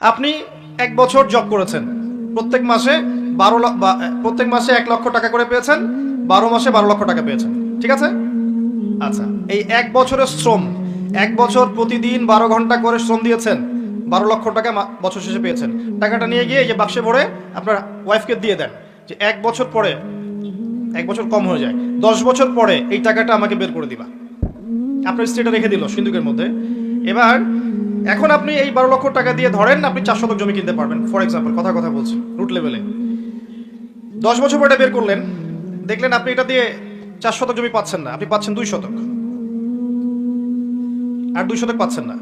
আপনি 1 বছর জব করেছেন, প্রত্যেক মাসে প্রত্যেক মাসে 1 লক্ষ টাকা করে পেয়েছেন, 12 মাসে 12 লক্ষ টাকা পেয়েছেন, ঠিক আছে? আচ্ছা, এই 1 বছরের শ্রম, 1 বছর প্রতিদিন 12 ঘন্টা করে শ্রম দিয়েছেন, 12 লক্ষ টাকা বছর শেষে পেয়েছেন। টাকাটা নিয়ে গিয়ে এই যে বাক্সে ভরে আপনার ওয়াইফকে দিয়ে দেন যে 1 বছর পরে, 1 বছর কম হয়ে যায়, 10 বছর পরে এই টাকাটা আমাকে বের করে দিবা। আপনার স্ত্রীটা রেখে দিল সিন্ধুকের মধ্যে। এবার এখন আপনি এই 12 লক্ষ টাকা দিয়ে ধরেন আপনি 4 শতক জমি কিনতে পারবেন, ফর এক্সাম্পল, কথা বলছি রুট লেভেলে। 10 বছর পরে বের করলেন, দেখলেন আপনি এটা দিয়ে 4 শতক জমি পাচ্ছেন না, আপনি পাচ্ছেন 2 শতক, আর 2 শতক পাচ্ছেন না।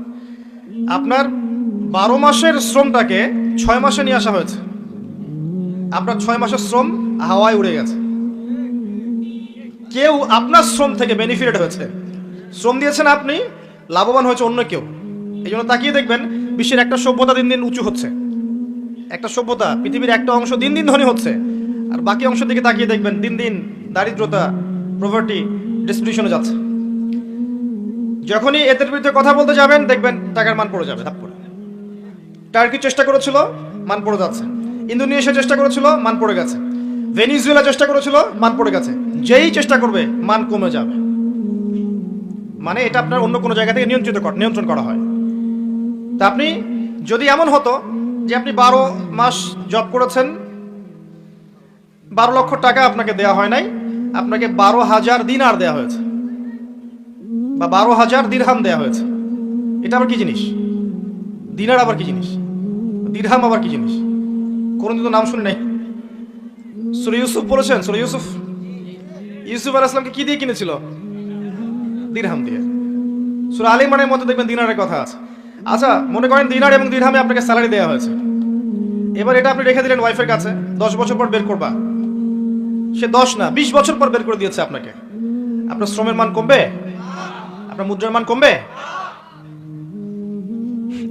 আপনার 12 মাসের শ্রমটাকে 6 মাসে নিয়ে আসা হয়েছে, আপনার 6 মাসের শ্রম হাওয়ায় উড়ে গেছে। কেউ আপনার শ্রম থেকে বেনিফিটেড হয়েছে, শ্রম দিয়েছেন আপনি, লাভবান হয়েছে অন্য কেউ। এই জন্য তাকিয়ে দেখবেন বিশ্বের একটা সভ্যতা দিন দিন উঁচু হচ্ছে, একটা সভ্যতা, পৃথিবীর একটা অংশ দিন দিন ধনী হচ্ছে, আর বাকি অংশের দিকে তাকিয়ে দেখবেন দিন দিন দারিদ্রতা, প্রভার্টি, ডিস্ট্রিবিউশনে যাচ্ছে। যখনই এদের বিরুদ্ধে কথা বলতে যাবেন দেখবেন টাকার মান পড়ে যাবে ধাপ করে। টার্কি চেষ্টা করেছিল, মান পড়ে যাচ্ছে। ইন্দোনেশিয়া চেষ্টা করেছিল, মান পড়ে গেছে। ভেনিজুয়েলা চেষ্টা করেছিল, মান পড়ে গেছে। যেই চেষ্টা করবে মান কমে যাবে। মানে এটা আপনার অন্য কোনো জায়গা থেকে নিয়ন্ত্রণ করা হয়। তা আপনি যদি এমন হতো যে আপনি 12 মাস জব করেছেন, 12 লক্ষ টাকা আপনাকে দেওয়া হয় নাই, আপনাকে 12,000 দিনার দেওয়া হয়েছে বা 12,000 দিরহাম দেওয়া হয়েছে। এটা আবার কি জিনিস? দিনার আবার কি জিনিস? দিরহাম আবার কি জিনিস? কোনদিন তো নাম শুনি নাই। সূরা ইউসুফ বলেছেন, সূরা ইউসুফ আলাইহিস সালামকে কি দিয়ে কিনেছিল? দিরহাম দিয়ে। সূরা আলে ইমরানের মধ্যে দেখবেন দিনারের কথা আছে। আচ্ছা, মনে করেন দিনার এবং দিরহামে আপনাকে স্যালারি দেওয়া হয়েছে। এবার এটা আপনি রেখে দিলেন ওয়াইফের কাছে, 10 বছর পর বের করবা। সে 10 না 20 বছর পর বের করে দিয়েছে আপনাকে। আপনার শ্রমের মান কমবে? আপনার মুদ্রার মান কমবে?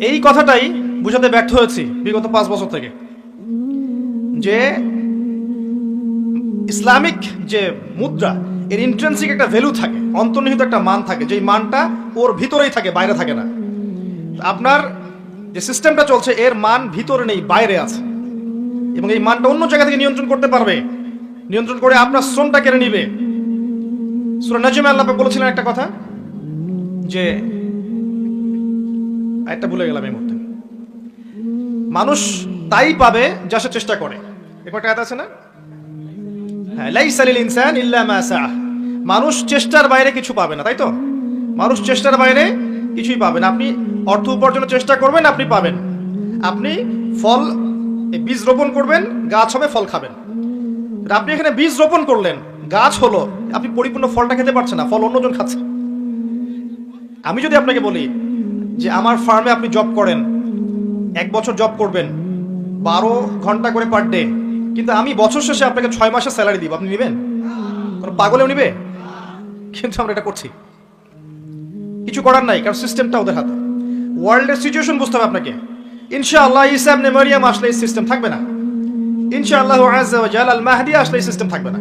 এই কথাটাই বুঝাতে ব্যর্থ হয়েছি বিগত 5 বছর থেকে, যে ইসলামিক যে মুদ্রা, এর ইন্ট্রিনসিক একটা ভ্যালু থাকে, অন্তর্নিহিত একটা মান থাকে, যেই মানটা ওর ভিতরেই থাকে, বাইরে থাকে না। আপনার যে সিস্টেমটা চলছে এর মান ভিতরে নেই, বাইরে আছে, এবং এই মানটা অন্য জায়গা থেকে নিয়ন্ত্রণ করতে পারবে, নিয়ন্ত্রণ করে আপনার শ্রমটা কেড়ে নিবে। সূরা নাজমে আল্লাহ পাক বলেছিলেন একটা কথা, যে একটা ভুলে গেলাম এই মুহূর্তে, মানুষ তাই পাবে যা সে চেষ্টা করে। এরপর একটা আয়াত আছে না, হ্যাঁ, লাইসা লিল ইনসান ইল্লা মা সাআ। মানুষ চেষ্টার বাইরে কিছু পাবে না, তাই তো? মানুষ চেষ্টার বাইরে কিছুই পাবে না। আপনি অর্থ উপার্জনের চেষ্টা করবেন, আপনি পাবেন। আপনি ফল, বীজ রোপণ করবেন, গাছ হবে, ফল খাবেন। আপনি এখানে বীজ রোপণ করলেন, গাছ হলো, আপনি পরিপূর্ণ ফলটা খেতে পারছেন না, ফল অন্যজন খাচ্ছে। আমি যদি আপনাকে বলি যে আমার ফার্মে আপনি জব করেন, 1 বছর জব করবেন, 12 ঘন্টা করে পার ডে, কিন্তু আমি বছর শেষে আপনাকে 6 মাসের স্যালারি দিব, আপনি নেবেন? কোনো পাগলেও নিবে? কিন্তু আমরা এটা করছি, কিছু করার নাই, কারণ সিস্টেমটা ওদের হাতে। ওয়ার্ল্ডের সিচুয়েশন বুঝতে হবে আপনাকে। ইনশাআল্লাহ ঈসা ইবনে মারইয়াম আসলে এই সিস্টেম থাকবে না। ইনশাআল্লাহ আযজা ওয়া জাল আল মাহদি আসলে এই সিস্টেম থাকবে না।